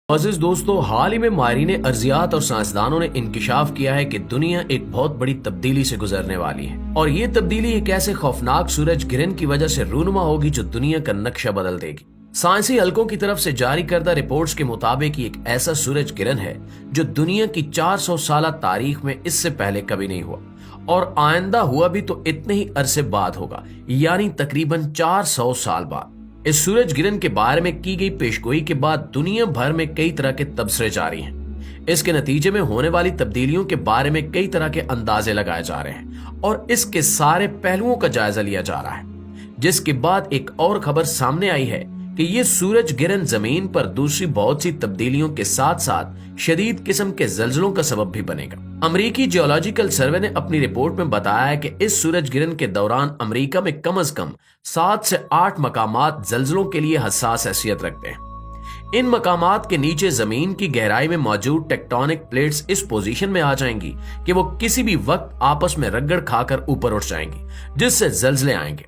अजीज दोस्तों, हाल ही में माहिरीन अर्जियात और साइंसदानों ने इंकिशाफ किया है कि दुनिया एक बहुत बड़ी तब्दीली से गुजरने वाली है और ये तब्दीली एक ऐसे खौफनाक सूरज गिरन की वजह से रूनुमा होगी जो दुनिया का नक्शा बदल देगी। साइंसी हलकों की तरफ से जारी करदा रिपोर्ट्स के मुताबिक एक ऐसा सूरज गिरन है जो दुनिया की 400 साल तारीख में इससे पहले कभी नहीं हुआ और आइंदा हुआ भी तो इतने ही अरसे बाद होगा, यानी तकरीबन 400 साल बाद। इस सूरज गिरन के बारे में की गई पेशगोई के बाद दुनिया भर में कई तरह के तबसरे जारी हैं। इसके नतीजे में होने वाली तब्दीलियों के बारे में कई तरह के अंदाजे लगाए जा रहे हैं और इसके सारे पहलुओं का जायजा लिया जा रहा है, जिसके बाद एक और खबर सामने आई है कि ये सूरज गिरन जमीन पर दूसरी बहुत सी तब्दीलियों के साथ साथ शदीद किस्म के जल्जलों का सबब भी बनेगा। अमेरिकी जियोलॉजिकल सर्वे ने अपनी रिपोर्ट में बताया है कि इस सूरज गिरन के दौरान अमेरिका में कम से कम 7 से 8 मकामात जल्जलों के लिए हसास हैसियत रखते हैं। इन मकामात के नीचे जमीन की गहराई में मौजूद टेक्टोनिक प्लेट्स इस पोजीशन में आ जाएंगी कि वो किसी भी वक्त आपस में रगड़ खाकर ऊपर उठ जाएंगी, जिससे जल्जले आएंगे।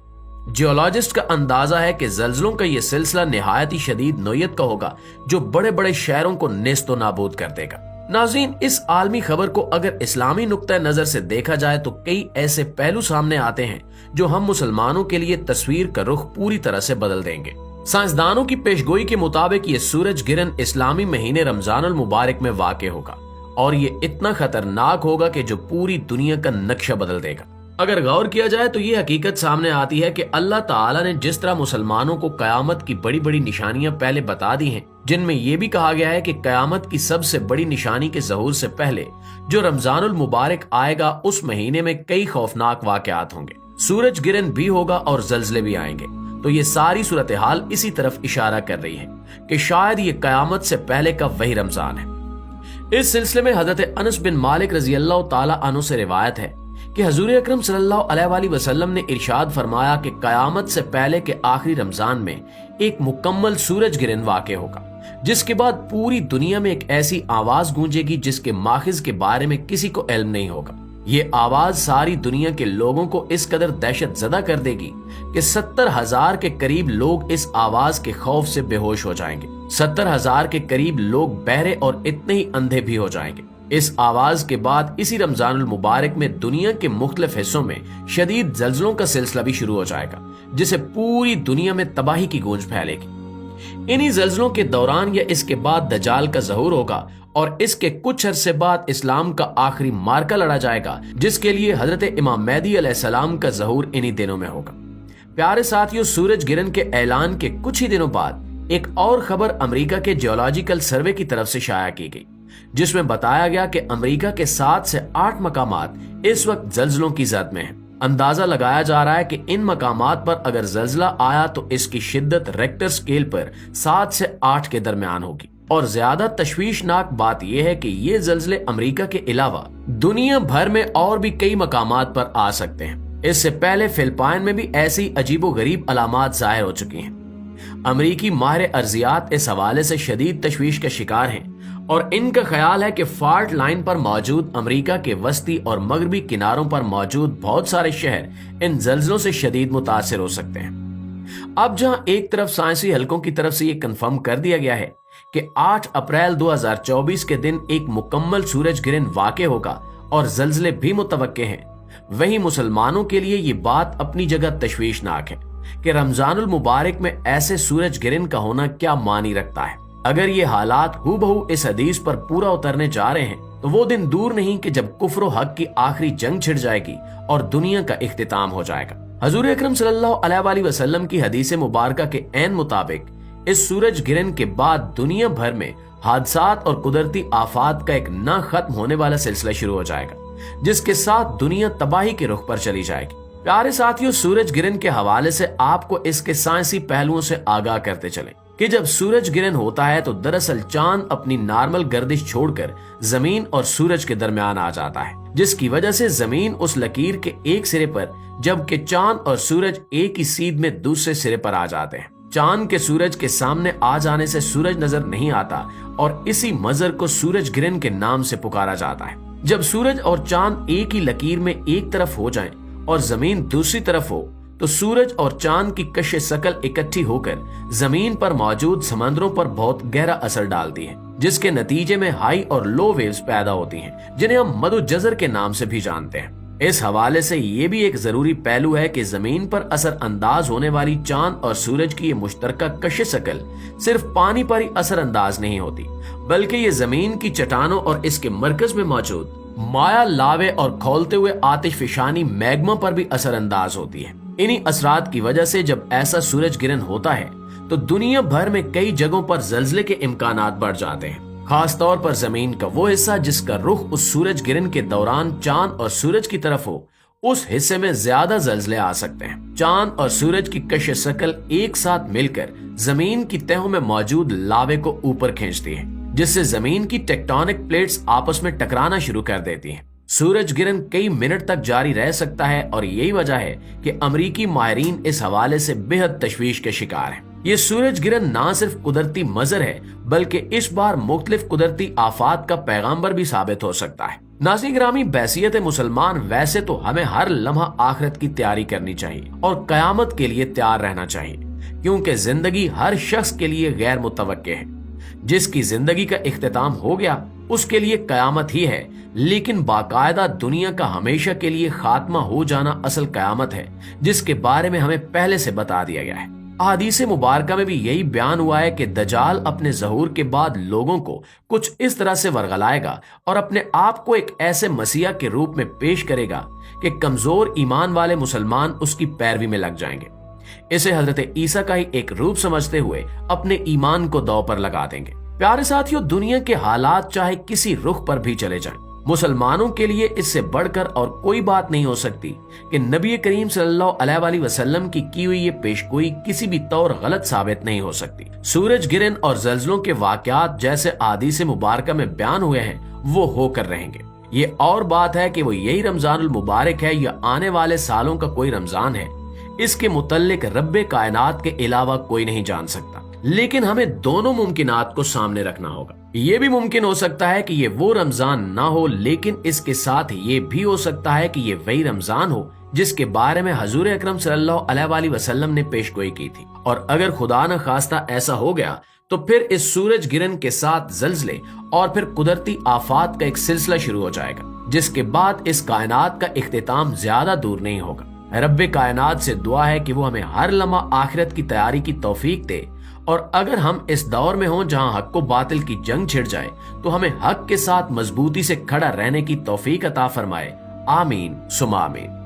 जियोलॉजिस्ट का अंदाजा है कि जल्जलों का यह सिलसिला निहायत ही शदीद नोयत का होगा जो बड़े बड़े शहरों को नेस्तो नाबूद कर देगा। नाज़रीन, इस आलमी खबर को अगर इस्लामी नुक्ता नजर से देखा जाए तो कई ऐसे पहलू सामने आते हैं जो हम मुसलमानों के लिए तस्वीर का रुख पूरी तरह से बदल देंगे। साइंसदानों की पेशगोई के मुताबिक ये सूरज गिरन इस्लामी महीने रमजानुल मुबारक में वाक़ होगा और ये इतना खतरनाक होगा कि जो पूरी दुनिया का नक्शा बदल देगा। अगर गौर किया जाए तो ये हकीकत सामने आती है कि अल्लाह ताला ने जिस तरह मुसलमानों को कयामत की बड़ी बड़ी निशानियां पहले बता दी हैं, जिनमें यह भी कहा गया है कि कयामत की सबसे बड़ी निशानी के ज़हूर से पहले जो रमजानुल मुबारक आएगा उस महीने में कई खौफनाक वाकयात होंगे, सूरज गिरन भी होगा और जल्जले भी आएंगे। तो ये सारी सूरत हाल इसी तरफ इशारा कर रही है कि शायद ये कयामत से पहले का वही रमजान है। इस सिलसिले में हजरत अनस बिन मालिक रजी अल्लाह ताला अन्हु से रिवायत है कि हजूर अकरम सल्लल्लाहु अलैहि वसल्लम ने इरशाद फरमाया कि कयामत से पहले के आखिरी रमजान में एक मुकम्मल सूरज गिरन वाक़े होगा, जिसके बाद पूरी दुनिया में एक ऐसी आवाज गूंजेगी जिसके माखिज के बारे में किसी को इल्म नहीं होगा। ये आवाज सारी दुनिया के लोगों को इस कदर दहशत ज़दा कर देगी कि 70,000 के करीब लोग इस आवाज के खौफ से बेहोश हो जाएंगे। 70,000 के करीब लोग बहरे और इतने ही अंधे भी हो जाएंगे। इस आवाज के बाद इसी रमजानुल मुबारक में दुनिया के मुख्तलिफ हिस्सों में शदीद जल्जलों का सिलसिला भी शुरू हो जाएगा, जिसे पूरी दुनिया में तबाही की गूंज फैलेगी। इन्हीं जल्जलों के दौरान या इसके बाद दज्जाल का ज़हूर होगा और इसके कुछ अरसे बाद इस्लाम का आखिरी मार्का लड़ा जाएगा, जिसके लिए हजरत इमाम मेहदी अलैहिस्सलाम का ज़हूर इन्हीं दिनों में होगा। प्यारे साथियों, सूरज गिरन के ऐलान के कुछ ही दिनों बाद एक और खबर अमेरिका के जियोलॉजिकल सर्वे की तरफ से शाया की गई, जिसमें बताया गया कि अमेरिका के 7 से 8 मकामात इस वक्त जल्जलों की जद में हैं। अंदाजा लगाया जा रहा है कि इन मकामात पर अगर जल्जला आया तो इसकी शिद्दत रेक्टर स्केल पर 7 से 8 के दरमियान होगी और ज्यादा तशवीशनाक बात यह है कि ये जल्जले अमेरिका के अलावा दुनिया भर में और भी कई मकामात पर आ सकते हैं। इससे पहले फिलिपाइन में भी ऐसी अजीबो गरीब अलामात जाहिर हो चुकी हैं। अमेरिकी माहिर अर्जियात इस हवाले से शदीद तशवीश का शिकार हैं और इनका ख्याल है कि फॉल्ट लाइन पर मौजूद अमेरिका के वस्ती और मगरबी किनारों पर मौजूद बहुत सारे शहर इन जल्जलों से शदीद मुतासिर हो सकते हैं। अब जहां एक तरफ साइंसी हलकों की तरफ से ये कंफर्म कर दिया गया है कि 8 अप्रैल 2024 के दिन एक मुकम्मल सूरज गिरन वाक़े होगा और जल्जले भी मुतवक्के हैं, वहीं मुसलमानों के लिए ये बात अपनी जगह तशवीशनाक है कि रमजानुल मुबारक में ऐसे सूरज गिरन का होना क्या मानी रखता है। अगर ये हालात हूबहू इस हदीस पर पूरा उतरने जा रहे हैं तो वो दिन दूर नहीं कि जब कुफ्र हक की आखिरी जंग छिड़ जाएगी और दुनिया का इख्तिताम हो जाएगा। हजूर अकरम सल्लल्लाहु अलैहि वसल्लम की हदीस मुबारका के ऐन मुताबिक इस सूरज गिरन के बाद दुनिया भर में हादसात और कुदरती आफात का एक न खत्म होने वाला सिलसिला शुरू हो जाएगा, जिसके साथ दुनिया तबाही के रुख पर चली जाएगी। प्यारे साथियों, सूरज गिरन के हवाले से आपको इसके साइंसी पहलुओं से आगाह करते चले कि जब सूरज गिरन होता है तो दरअसल चांद अपनी नॉर्मल गर्दिश छोड़कर जमीन और सूरज के दरमियान आ जाता है, जिसकी वजह से जमीन उस लकीर के एक सिरे पर जबकि चांद और सूरज एक ही सीध में दूसरे सिरे पर आ जाते हैं। चांद के सूरज के सामने आ जाने से सूरज नजर नहीं आता और इसी मंजर को सूरज गिरन के नाम से पुकारा जाता है। जब सूरज और चांद एक ही लकीर में एक तरफ हो जाएं और जमीन दूसरी तरफ हो तो सूरज और चांद की कश शकल इकट्ठी होकर जमीन पर मौजूद समंदरों पर बहुत गहरा असर डालती है, जिसके नतीजे में हाई और लो वेव्स पैदा होती हैं, जिन्हें हम मदुजजर के नाम से भी जानते हैं। इस हवाले से ये भी एक जरूरी पहलू है कि जमीन पर असर अंदाज होने वाली चांद और सूरज की ये मुश्तरका कश शकल सिर्फ पानी पर ही असर अंदाज नहीं होती, बल्कि ये जमीन की चट्टानों और इसके मरकज में मौजूद माया लावे और खौलते हुए आतिशफिशानी मैग्मा पर भी असर अंदाज होती है। इन्हीं असरात की वजह से जब ऐसा सूरज गिरन होता है तो दुनिया भर में कई जगहों पर जल्जले के इम्कानात बढ़ जाते हैं, खास तौर पर जमीन का वो हिस्सा जिसका रुख उस सूरज गिरन के दौरान चांद और सूरज की तरफ हो, उस हिस्से में ज्यादा जल्जले आ सकते हैं। चांद और सूरज की कश शकल एक साथ मिलकर जमीन की तहों में मौजूद लावे को ऊपर खींचती है, जिससे जमीन की टेक्टोनिक प्लेट्स आपस में टकराना शुरू कर देती हैं। सूरज गिरन कई मिनट तक जारी रह सकता है और यही वजह है कि अमरीकी माहिरीन इस हवाले से बेहद तशवीश के शिकार हैं। ये सूरज गिरन ना सिर्फ कुदरती मंजर है, बल्कि इस बार मुख्तलिफ कुदरती आफात का पैगाम्बर भी साबित हो सकता है। नाज़रीन गिरामी, बैसियत मुसलमान वैसे तो हमें हर लम्हा आखिरत की तैयारी करनी चाहिए और कयामत के लिए तैयार रहना चाहिए, क्योंकि जिंदगी हर शख्स के लिए गैर मुतवक्के है। जिसकी जिंदगी का इख्तिताम हो गया उसके लिए कयामत ही है, लेकिन बाकायदा दुनिया का हमेशा के लिए खात्मा हो जाना असल कयामत है, जिसके बारे में हमें पहले से बता दिया गया है। अहादीस मुबारका में भी यही बयान हुआ है कि दजाल अपने ज़हूर के बाद लोगों को कुछ इस तरह से वरगलाएगा और अपने आप को एक ऐसे मसीहा के रूप में पेश करेगा कि कमजोर ईमान वाले मुसलमान उसकी पैरवी में लग जाएंगे। इसे हजरत ईसा का ही एक रूप समझते हुए अपने ईमान को दांव पर लगा देंगे। प्यारे साथियों, दुनिया के हालात चाहे किसी रुख पर भी चले जाएं, मुसलमानों के लिए इससे बढ़कर और कोई बात नहीं हो सकती कि नबी करीम सल्लल्लाहु अलैहि वसल्लम की हुई ये पेशगोई किसी भी तौर गलत साबित नहीं हो सकती। सूरज गिरन और जल्जलों के वाकयात जैसे अहादीस मुबारका में बयान हुए हैं वो होकर रहेंगे। ये और बात है कि वो यही रमजानुल मुबारक है या आने वाले सालों का कोई रमजान है, इसके मुतल्लिक रब्बे कायनात के अलावा कोई नहीं जान सकता। लेकिन हमें दोनों मुमकिनात को सामने रखना होगा। ये भी मुमकिन हो सकता है कि ये वो रमजान ना हो, लेकिन इसके साथ ये भी हो सकता है कि ये वही रमजान हो जिसके बारे में हजूर अकरम सल्लल्लाहु अलैहि वसल्लम ने पेशगोई की थी। और अगर खुदा न खास्ता ऐसा हो गया तो फिर इस सूरज गिरन के साथ जल्जले और फिर कुदरती आफात का एक सिलसिला शुरू हो जाएगा, जिसके बाद इस कायनात का इख्तिताम ज्यादा दूर नहीं होगा। रब्बे कायनात से दुआ है कि वो हमें हर लम्हा आखिरत की तैयारी की तौफीक दे, और अगर हम इस दौर में हों जहां हक को बातिल की जंग छिड़ जाए तो हमें हक के साथ मजबूती से खड़ा रहने की तौफीक अता फरमाए। आमीन सुमा आमीन।